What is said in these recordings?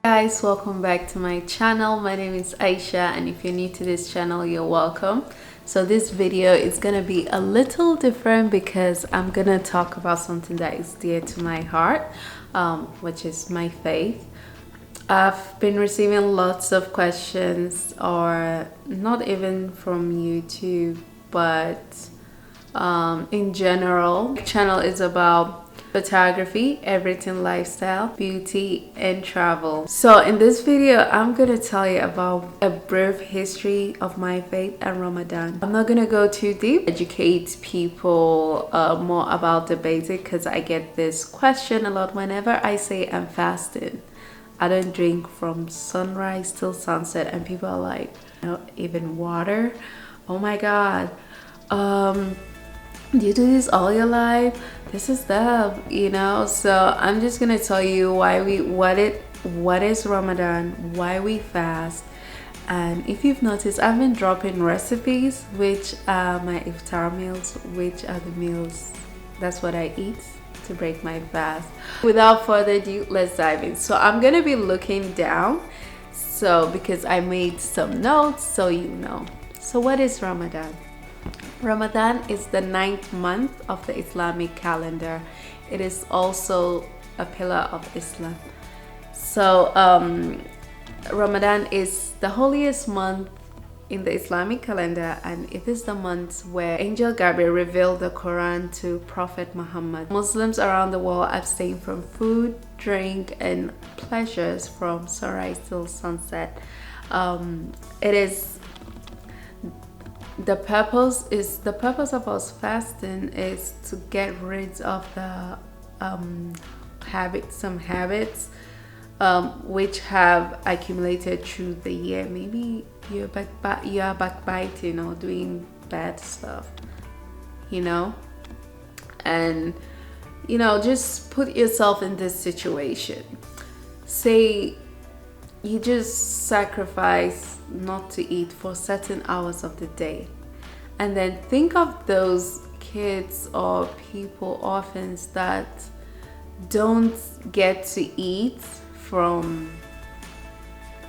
Guys, welcome back to my channel. My name is Aisha, and if you're new to this channel, you're welcome. So this video is gonna be a little different because I'm gonna talk about something that is dear to my heart, which is my faith. I've been receiving lots of questions, or not even from YouTube, but in general. My channel is about photography, everything lifestyle, beauty, and travel. So in this video, I'm gonna tell you about a brief history of my faith and Ramadan. I'm not gonna go too deep, educate people more about the basic, because I get this question a lot whenever I say I'm fasting. I don't drink from sunrise till sunset, and people are like, even water? Oh my God. Do you do this all your life? This is stuff, so I'm just gonna tell you what is Ramadan, why we fast. And if you've noticed, I've been dropping recipes, which are my iftar meals, which are the meals, that's what I eat to break my fast. Without further ado, let's dive in. So I'm gonna be looking down, because I made some notes, so So what is Ramadan? Ramadan is the 9th month of the Islamic calendar. It is also a pillar of Islam. So Ramadan is the holiest month in the Islamic calendar, and it is the month where Angel Gabriel revealed the Quran to Prophet Muhammad. Muslims around the world abstain from food, drink, and pleasures from sunrise till sunset. The purpose of us fasting is to get rid of the habits which have accumulated through the year. Maybe you're backbiting or doing bad stuff, and just put yourself in this situation. Say you just sacrifice not to eat for certain hours of the day, and then think of those kids or people, orphans, that don't get to eat for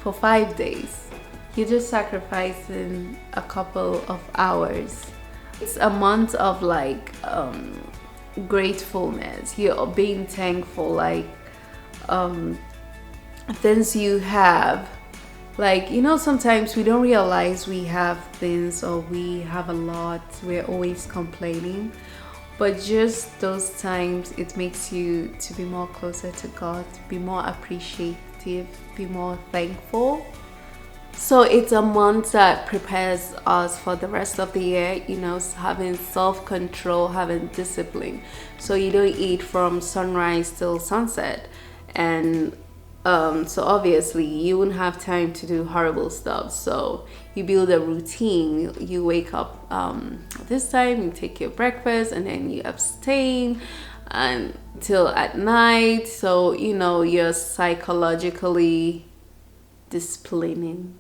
5 days. You're just sacrificing a couple of hours. It's a month of gratefulness. You're being thankful, things you have. Sometimes we don't realize we have things, or we have a lot. We're always complaining. But just those times, it makes you to be more closer to God, be more appreciative, be more thankful. So it's a month that prepares us for the rest of the year, having self-control, having discipline. So you don't eat from sunrise till sunset. And so obviously you wouldn't have time to do horrible stuff. So you build a routine. You wake up this time, you take your breakfast, and then you abstain until at night. So you're psychologically disciplining,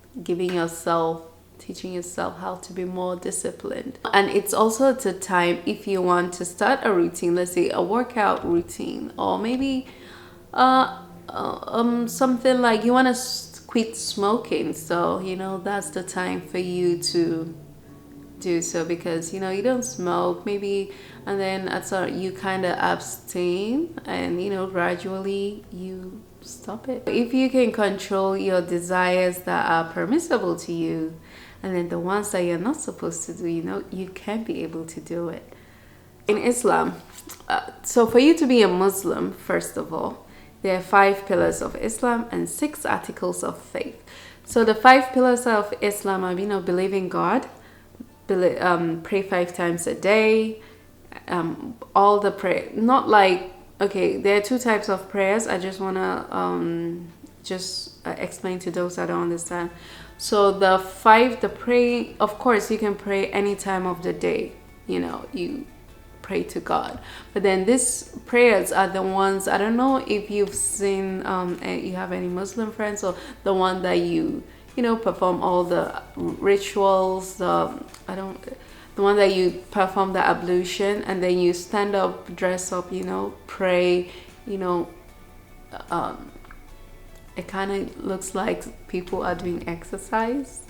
teaching yourself how to be more disciplined. And it's also the time, if you want to start a routine, let's say a workout routine, or maybe something like you want to quit smoking. So that's the time for you to do so, because you don't smoke maybe, and then you kind of abstain, and gradually you stop it. If you can control your desires that are permissible to you, and then the ones that you're not supposed to do, you can be able to do it. In Islam, so for you to be a Muslim, first of all, there are 5 pillars of Islam and 6 articles of faith. So the 5 pillars of Islam are, believe in God, pray 5 times a day, all the prayer. Not there are 2 types of prayers. I just want to explain to those that don't understand. So the pray, of course, you can pray any time of the day. You pray to God. But then these prayers are the ones, I don't know if you've seen, you have any Muslim friends, or the one that you perform all the rituals, the one that you perform the ablution, and then you stand up, dress up, pray, it kind of looks like people are doing exercise.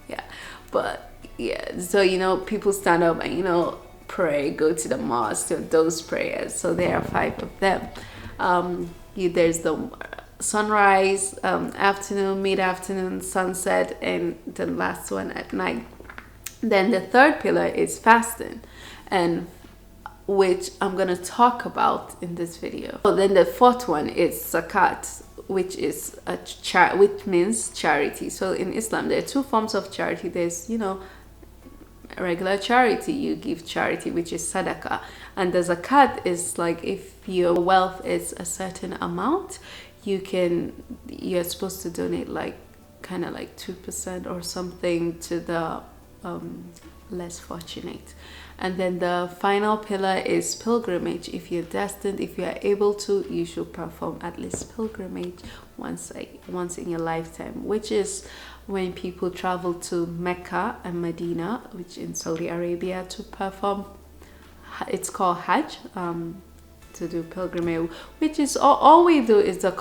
Yeah, but yeah, so you know, people stand up and, you know, pray, go to the mosque, to those prayers. So there are 5 of them. There's the sunrise, afternoon, mid-afternoon, sunset, and the last one at night. Then the third pillar is fasting, and which I'm gonna talk about in this video. So then the fourth one is zakat, which is which means charity. So in Islam, there are 2 forms of charity. There's, you know, regular charity, you give charity, which is sadaqah, and the zakat is like, if your wealth is a certain amount, you're supposed to donate like kind of like 2% or something to the less fortunate. And then the final pillar is pilgrimage. If you're destined, if you are able to, you should perform at least pilgrimage once in your lifetime, which is when people travel to Mecca and Medina, which in Saudi Arabia, to perform, it's called Hajj, to do pilgrimage, which is all we do is the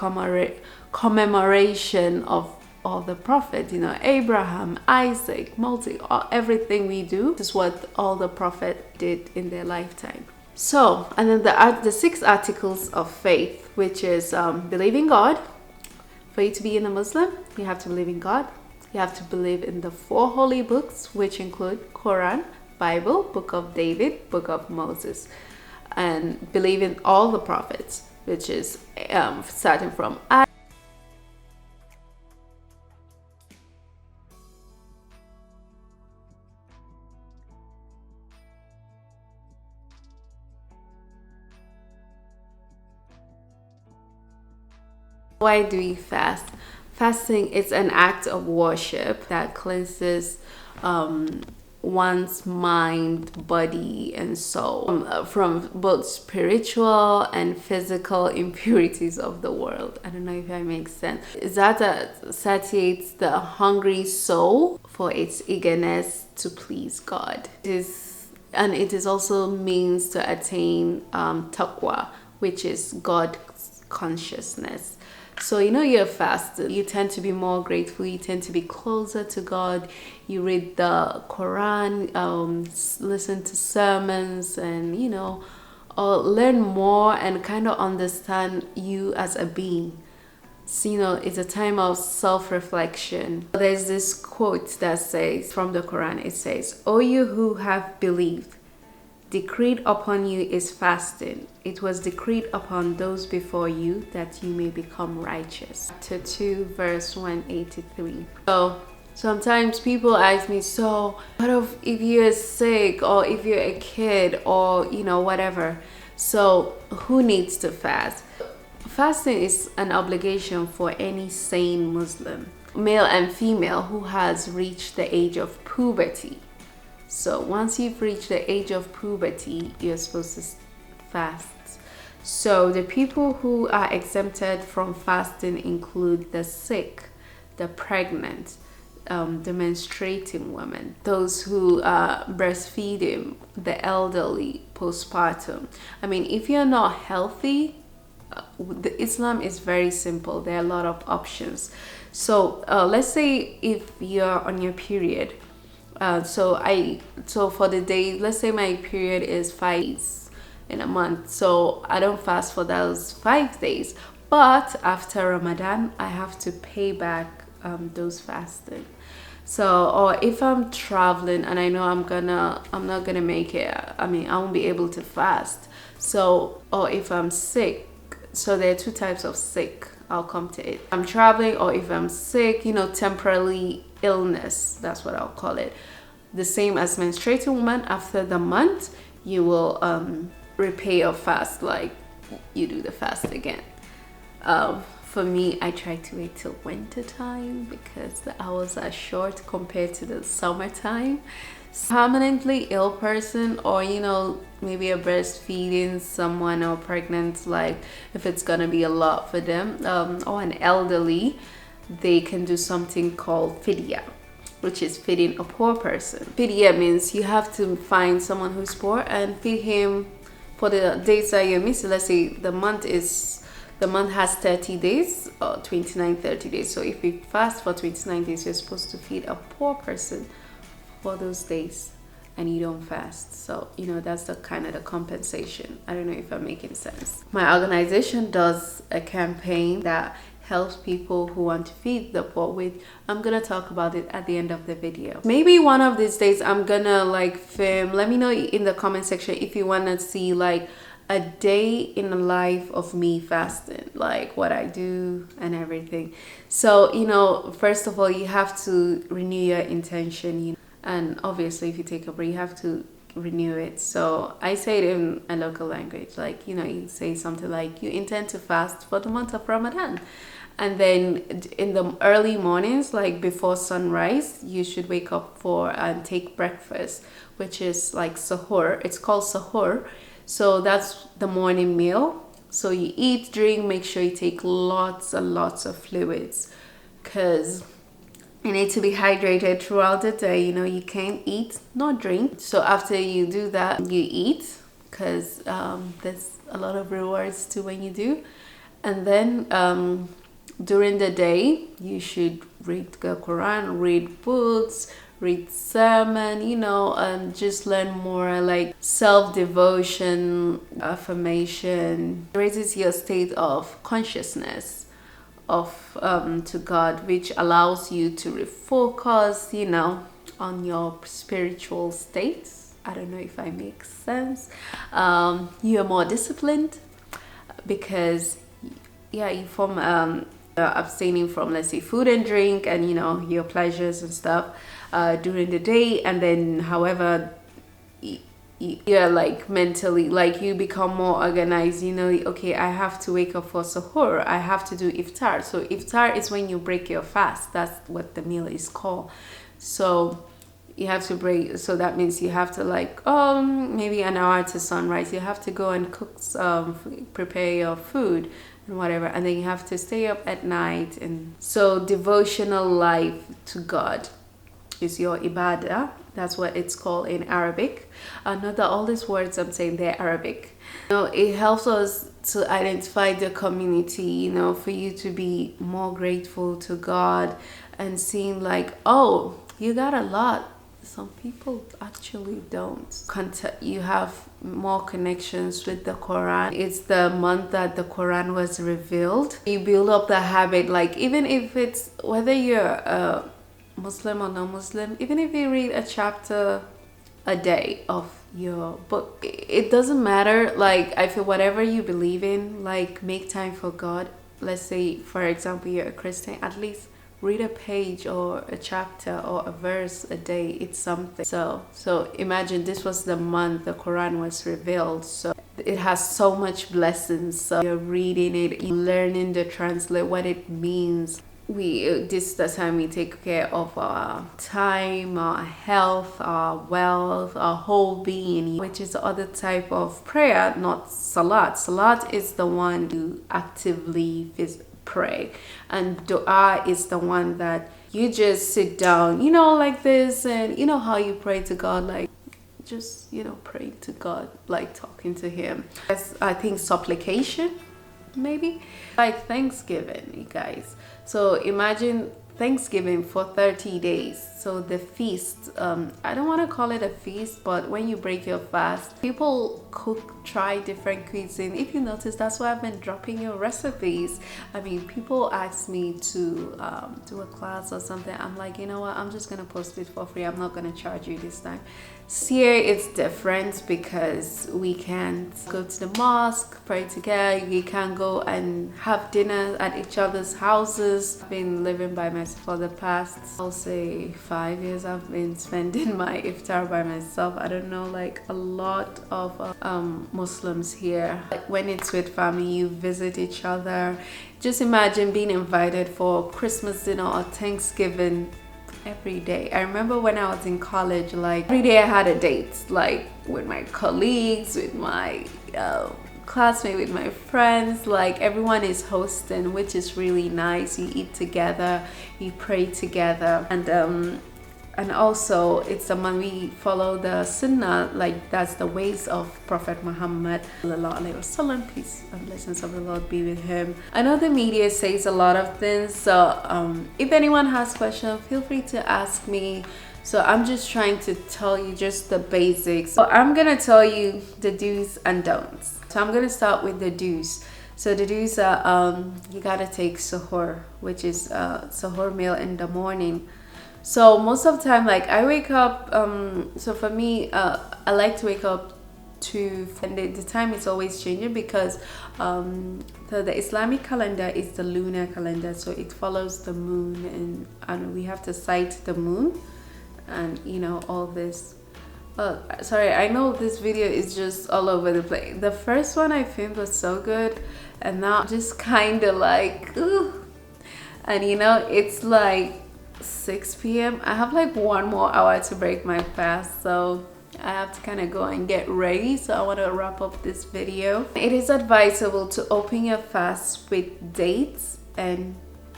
commemoration of all the prophets, you know, Abraham, Isaac, Moses, everything we do is what all the prophets did in their lifetime. So, and then the 6 articles of faith, which is believing God. For you to be a Muslim, you have to believe in God. You have to believe in the 4 holy books, which include Quran, Bible, Book of David, Book of Moses, and believe in all the prophets, which is starting from Adam. Why do we fast? Fasting is an act of worship that cleanses one's mind, body, and soul from both spiritual and physical impurities of the world. I don't know if that makes sense. That satiates the hungry soul for its eagerness to please God. It is also means to attain taqwa, which is God consciousness. So, you know, you're fasting, you tend to be more grateful, you tend to be closer to God, you read the Quran, listen to sermons, and, you know, learn more and kind of understand you as a being. So, you know, it's a time of self-reflection. There's this quote that says, from the Quran, it says, "O you who have believed, decreed upon you is fasting. It was decreed upon those before you that you may become righteous." Chapter 2, verse 183. So sometimes people ask me, so what if you're sick, or if you're a kid, or, you know, whatever? So who needs to fast? Fasting is an obligation for any sane Muslim, male and female, who has reached the age of puberty. So once you've reached the age of puberty, you're supposed to fast. So the people who are exempted from fasting include the sick, the pregnant, the menstruating women, those who are breastfeeding, the elderly, postpartum. I mean, if you're not healthy, Islam is very simple. There are a lot of options. So let's say if you're on your period, so for the day, let's say my period is 5 days in a month, so I don't fast for those 5 days, but after Ramadan I have to pay back those fasting. So, or if I'm traveling and I know I'm not gonna make it, I mean, I won't be able to fast. So, or if I'm sick, so there are 2 types of sick, I'll come to it. I'm traveling, or if I'm sick, you know, temporarily illness, that's what I'll call it. The same as menstruating woman, after the month, you will repay your fast, like you do the fast again. For me, I try to wait till winter time because the hours are short compared to the summertime. Permanently ill person, or, you know, maybe a breastfeeding someone, or pregnant, like if it's gonna be a lot for them, or an elderly, they can do something called fidya, which is feeding a poor person. Fidya means you have to find someone who's poor and feed him for the days that you're missing. Let's say the month is The month has 30 days or 29, 30 days. So if you fast for 29 days, you're supposed to feed a poor person for those days, and you don't fast. So that's the kind of the compensation. I don't know if I'm making sense. My organization does a campaign that helps people who want to feed the poor. I'm gonna talk about it at the end of the video. Maybe one of these days I'm gonna like film. Let me know in the comment section if you want to see like a day in the life of me fasting, like what I do and everything. So first of all, you have to renew your intention, and obviously if you take a break, you have to renew it. So I say it in a local language, like you say something like you intend to fast for the month of Ramadan. And then in the early mornings, like before sunrise, you should wake up for and take breakfast, which is like sahur. It's called sahur. So that's the morning meal. So you eat, drink, make sure you take lots and lots of fluids, because you need to be hydrated throughout the day. You can't eat nor drink. So after you do that, you eat, because there's a lot of rewards to when you do. And then during the day, you should read the Quran, read books, read sermon, and just learn more like self-devotion, affirmation. It raises your state of consciousness to God, which allows you to refocus, on your spiritual states. I don't know if I make sense. You're more disciplined because you form abstaining from, let's say, food and drink and your pleasures and stuff during the day. And then however you're like mentally, like you become more organized. Okay, I have to wake up for sahur, I have to do iftar. So iftar is when you break your fast. That's what the meal is called. So you have to break, so that means you have to like maybe an hour to sunrise, you have to go and cook prepare your food and whatever, and then you have to stay up at night. And so devotional life to God is your ibadah. That's what it's called in Arabic. Not that all these words I'm saying, they're Arabic. It helps us to identify the community, for you to be more grateful to God and seeing like, oh, you got a lot. Some people actually don't. You have more connections with the Quran. It's the month that the Quran was revealed. You build up the habit, like even if it's, whether you're a Muslim or non-Muslim, even if you read a chapter a day of your book, it doesn't matter. Like I feel whatever you believe in, like make time for God. Let's say, for example, you're a Christian, at least read a page or a chapter or a verse a day. It's something. So imagine this was the month the Quran was revealed. So it has so much blessings. So you're reading it, you're learning to translate what it means. This is the time we take care of our time, our health, our wealth, our whole being, which is the other type of prayer, not salat. Salat is the one you actively pray, and dua is the one that you just sit down, like this, and how you pray to God, like just praying to God, like talking to him. I think supplication, maybe like Thanksgiving, you guys. So imagine Thanksgiving for 30 days. So the feast, I don't want to call it a feast, but when you break your fast, people try different cuisine. If you notice, that's why I've been dropping your recipes. I mean, people ask me to do a class or something. I'm like, you know what, I'm just gonna post it for free. I'm not gonna charge you this time. Here it's different because we can't go to the mosque, pray together. We can't go and have dinner at each other's houses. I've been living by myself for the past, I'll say 5 years. I've been spending my iftar by myself. I don't know, like a lot of Muslims here. Like when it's with family, you visit each other. Just imagine being invited for Christmas dinner or Thanksgiving every day. I remember when I was in college, like every day I had a date, like with my colleagues, with my classmate, with my friends. Like everyone is hosting, which is really nice. You eat together, you pray together, and and also it's the month we follow the sunnah, like that's the ways of Prophet Muhammad sallallahu alaihi wasallam, peace and blessings of the Lord be with him. I know the media says a lot of things, so if anyone has questions, feel free to ask me. So I'm just trying to tell you just the basics. So I'm gonna tell you the do's and don'ts. So I'm gonna start with the do's. So the do's are you gotta take suhoor, which is suhoor meal in the morning. So most of the time, like I wake up, so for me, I like to wake up and the time is always changing because the Islamic calendar is the lunar calendar, so it follows the moon, and we have to sight the moon, and you know all this. Sorry, I know this video is just all over the place. The first one I filmed was so good, and now I'm just kind of like, ooh. And you know, it's like 6 p.m. I have like 1 more hour to break my fast, so I have to kind of go and get ready. So I want to wrap up this video. It is advisable to open your fast with dates and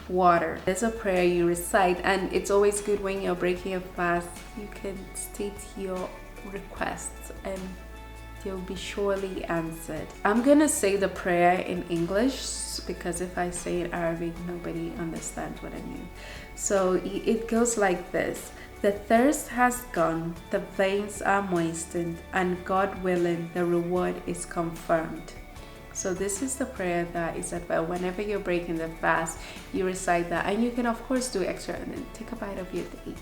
water. There's a prayer you recite, and it's always good when you're breaking your fast, you can state your requests and they'll be surely answered. I'm gonna say the prayer in English because if I say it in Arabic, nobody understands what I mean. So it goes like this: the thirst has gone, the veins are moistened, and God willing, the reward is confirmed. So this is the prayer that is advised. Whenever you're breaking the fast, you recite that, and you can of course do extra and then take a bite of your date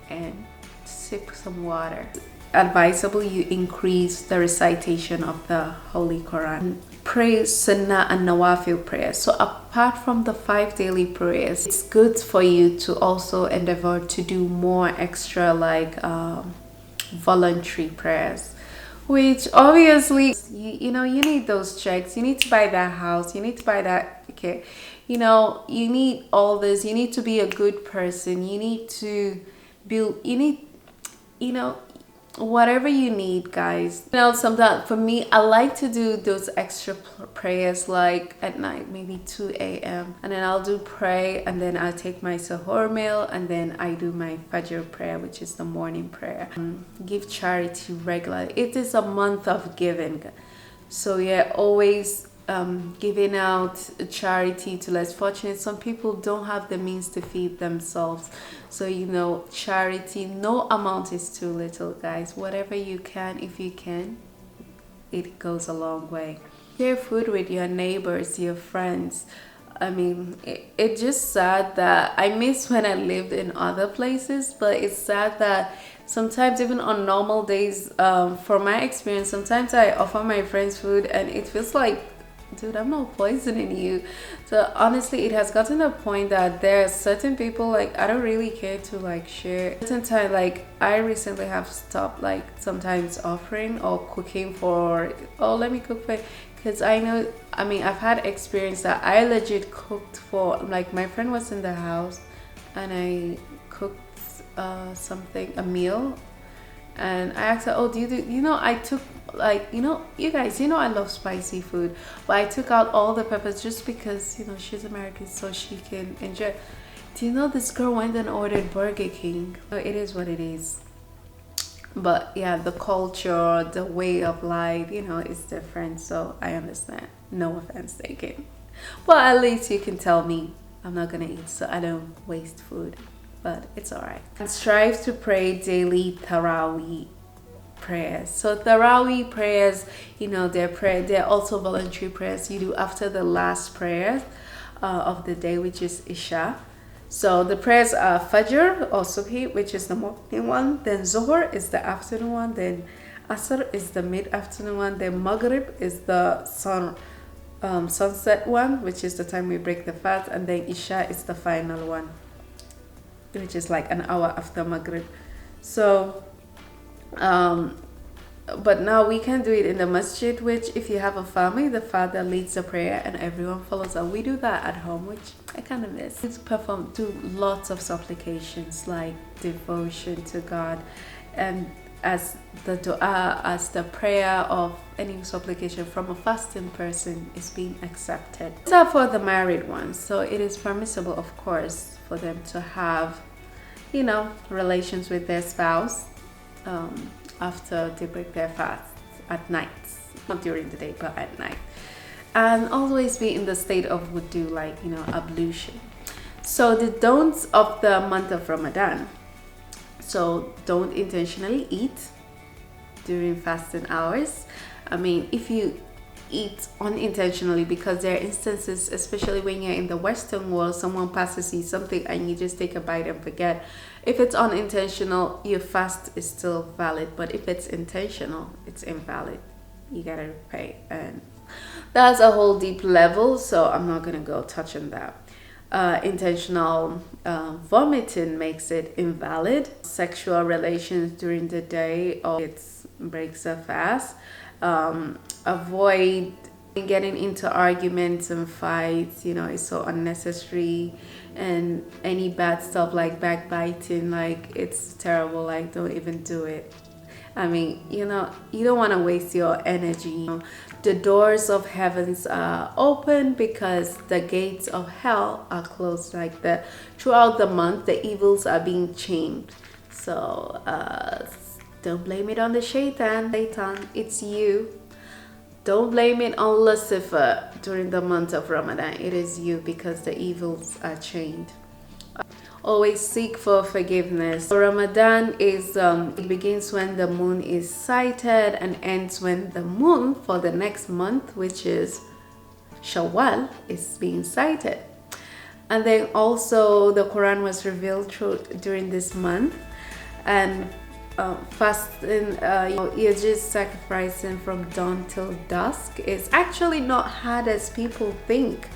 and sip some water. Advisable you increase the recitation of the Holy Quran. Pray Sunnah and Nawafil prayers. So apart from the 5 daily prayers, it's good for you to also endeavor to do more extra like voluntary prayers, which obviously you know you need those checks, you need to buy that house, you need to buy that, okay, you know, you need all this, you need to be a good person, you need to build, you need, you know, whatever you need, guys. You know, sometimes for me, I like to do those extra prayers like at night, maybe 2 a.m. and then I'll do pray, and then I'll take my sahur meal, and then I do my fajr prayer, which is the morning prayer. Give charity regularly. It is a month of giving, so yeah, always giving out charity to less fortunate. Some people don't have the means to feed themselves, so you know, charity, no amount is too little, guys. Whatever you can, if you can, it goes a long way. Share food with your neighbors, your friends. I mean, it's just sad that I miss when I lived in other places, but it's sad that sometimes even on normal days, from my experience, sometimes I offer my friends food and it feels like, dude, I'm not poisoning you. So honestly, it has gotten to a point that there are certain people, like, I don't really care to like share. Certain time, like I recently have stopped like sometimes offering or cooking for, oh, let me cook for, because I know, I mean, I've had experience that I legit cooked for, like my friend was in the house and I cooked something, a meal, and I asked her, oh, do you know, I took, like, you know, you guys, you know, I love spicy food, but I took out all the peppers just because, you know, she's American, so she can enjoy. Do you know this girl went and ordered Burger King? Oh, it is what it is. But yeah, the culture, the way of life, you know, is different, so I understand. No offense taken, but at least you can tell me I'm not gonna eat, so I don't waste food, but it's all right. And strive to pray daily Taraweeh prayers. So Taraweeh prayers, you know, they're also voluntary prayers you do after the last prayer of the day, which is Isha. So the prayers are Fajr or Subhi, which is the morning one, then Zuhr is the afternoon one, then Asr is the mid-afternoon one, then Maghrib is the sunset one, which is the time we break the fast, and then Isha is the final one, which is like an hour after Maghrib. So but now we can do it in the masjid, which if you have a family, the father leads the prayer and everyone follows up. We do that at home, which I kind of miss. We do lots of supplications like devotion to God, and as the dua, as the prayer of any supplication from a fasting person is being accepted. These are for the married ones, so it is permissible, of course, for them to have you know, relations with their spouse after they break their fast at night, not during the day but at night. And always be in the state of wudu, like, you know, ablution. So the don'ts of the month of Ramadan. So don't intentionally eat during fasting hours. I mean, if you eat unintentionally, because there are instances, especially when you're in the Western world, someone passes you something and you just take a bite and forget. If it's unintentional, your fast is still valid, but if it's intentional, it's invalid. You gotta pay, and that's a whole deep level, so I'm not gonna go touch on that. Intentional vomiting makes it invalid. Sexual relations during the day, or it breaks a fast. Avoid getting into arguments and fights, you know, it's so unnecessary. And any bad stuff like backbiting, like, it's terrible, like, don't even do it. I mean, you know, you don't want to waste your energy. The doors of heavens are open because the gates of hell are closed. Like, throughout the month, the evils are being chained. So don't blame it on the shaitan. It's you. Don't blame it on Lucifer during the month of Ramadan. It is you, because the evils are chained. Always seek for forgiveness. Ramadan is it begins when the moon is sighted and ends when the moon for the next month, which is Shawwal, is being sighted. And then also the Quran was revealed during this month. And fasting, you're just sacrificing from dawn till dusk. It's actually not hard as people think.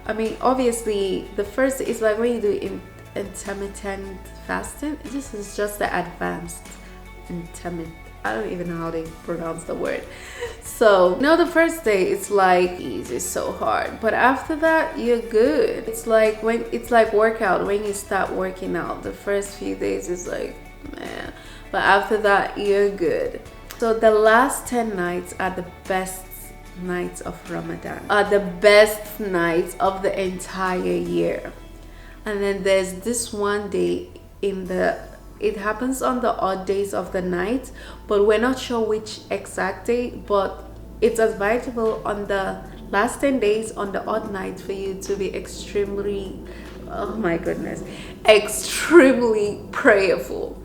I mean, obviously the first is like when you do intermittent fasting. This is just the advanced intermittent. I don't even know how they pronounce the word. So, you know, the first day it's like easy, so hard, but after that you're good. It's like workout. When you start working out, the first few days is like, man, but after that you're good. So the last 10 nights are the best nights of Ramadan, are the best nights of the entire year. And then there's this one day it happens on the odd days of the night, but we're not sure which exact day, but it's advisable on the last 10 days on the odd nights for you to be extremely, oh my goodness, extremely prayerful.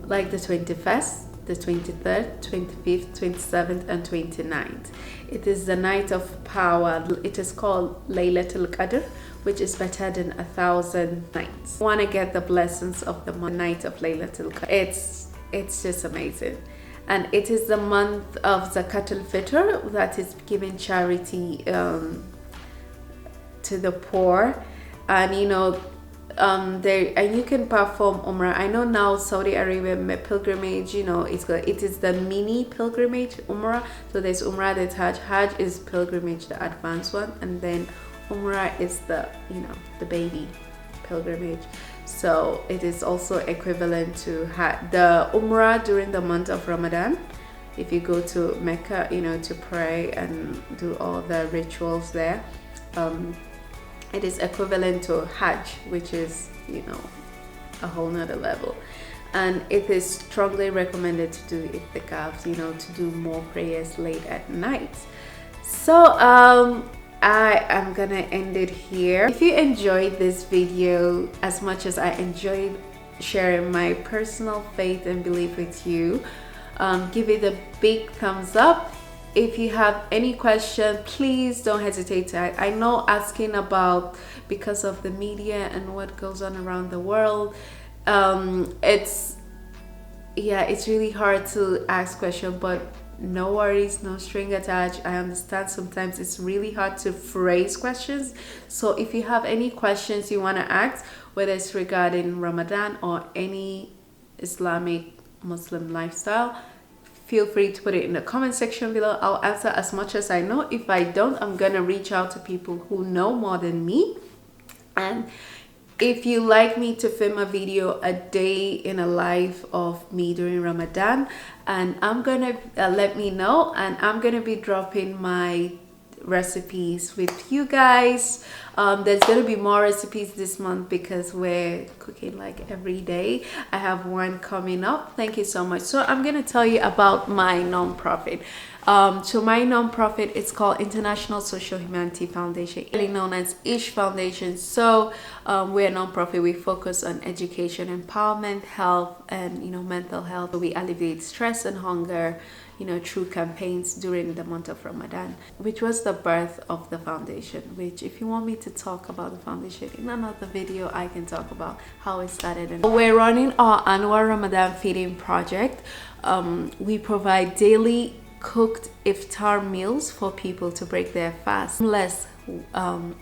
Like the 21st, the 23rd, 25th, 27th, and 29th. It is the night of power. It is called Laylatul Qadr, which is better than 1,000 nights. Want to get the blessings of the night of Laylatul Qadr. It's just amazing. And it is the month of Zakatul Fitr, that is giving charity to the poor. And you know, and you can perform Umrah. I know now Saudi Arabia pilgrimage, you know, it is the mini pilgrimage Umrah. So there's Umrah, there's Hajj. Hajj is pilgrimage, the advanced one, and then Umrah is the, you know, the baby pilgrimage. So it is also equivalent to the Umrah during the month of Ramadan. If you go to Mecca, you know, to pray and do all the rituals there, it is equivalent to Hajj, which is, you know, a whole nother level. And it is strongly recommended to do itikaf, you know, to do more prayers late at night. So I am gonna end it here. If you enjoyed this video as much as I enjoyed sharing my personal faith and belief with you, give it a big thumbs up. If you have any question, please don't hesitate to ask. I know asking about, because of the media and what goes on around the world, it's really hard to ask questions, but no worries, no string attached. I understand sometimes it's really hard to phrase questions. So if you have any questions you want to ask, whether it's regarding Ramadan or any Islamic Muslim lifestyle, feel free to put it in the comment section below. I'll answer as much as I know. If I don't, I'm gonna reach out to people who know more than me. And if you like me to film a video a day in a life of me during Ramadan, and I'm gonna let me know, and I'm gonna be dropping my recipes with you guys. There's gonna be more recipes this month because we're cooking like every day. I have one coming up. Thank you so much. So I'm gonna tell you about my nonprofit. So my nonprofit, it's called International Social Humanity Foundation, known as ISH Foundation. So we're a nonprofit. We focus on education, empowerment, health, and mental health. We alleviate stress and hunger, through campaigns during the month of Ramadan, which was the birth of the foundation. Which, if you want me to talk about the foundation in another video, I can talk about how it started. And we're running our annual Ramadan feeding project. We provide daily cooked iftar meals for people to break their fast, less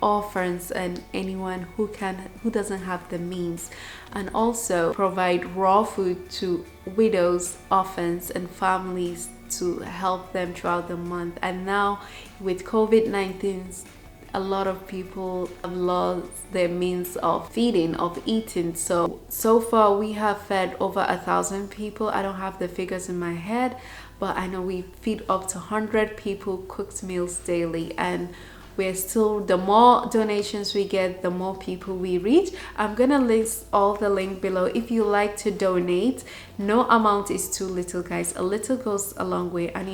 orphans and anyone who doesn't have the means, and also provide raw food to widows, orphans, and families to help them throughout the month. And now with COVID-19, a lot of people have lost their means of feeding, of eating. So far we have fed over 1,000 people. I don't have the figures in my head, but I know we feed up to 100 people cooked meals daily, and we're still, the more donations we get, the more people we reach. I'm gonna list all the link below. If you like to donate, no amount is too little, guys. A little goes a long way. And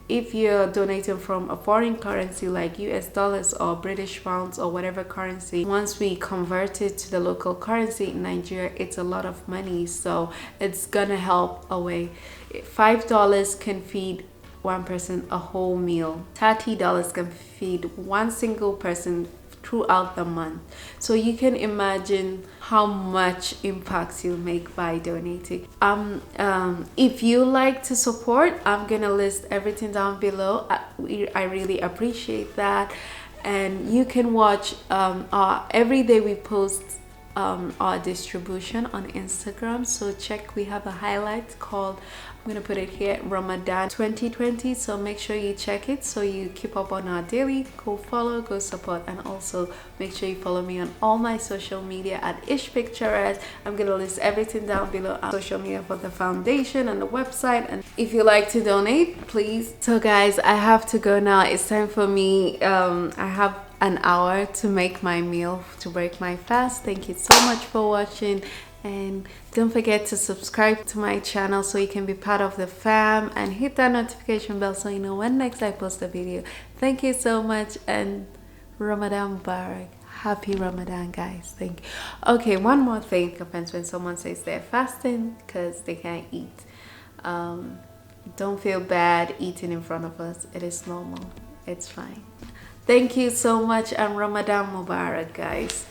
if you're donating from a foreign currency like US dollars or British pounds or whatever currency, once we convert it to the local currency in Nigeria, it's a lot of money, so it's gonna help away. $5 can feed one person a whole meal. $30 can feed one single person throughout the month. So you can imagine how much impact you'll make by donating. If you like to support, I'm gonna list everything down below. I really appreciate that. And you can watch every day we post our distribution on Instagram, so check. We have a highlight called, I'm gonna put it here, Ramadan 2020, so make sure you check it so you keep up on our daily. Go follow, go support, and also make sure you follow me on all my social media at Picturesque. I'm gonna list everything down below on social media for the foundation and the website. And if you like to donate, please. So guys, I have to go now. It's time for me. I have an hour to make my meal to break my fast. Thank you so much for watching, and don't forget to subscribe to my channel so you can be part of the fam, and hit that notification bell so you know when next I post a video. Thank you so much, and Ramadan Mubarak. Happy Ramadan, guys. Thank you. Okay, one more thing. Offense when someone says they're fasting because they can't eat. Don't feel bad eating in front of us. It is normal. It's fine. Thank you so much, and Ramadan Mubarak, guys.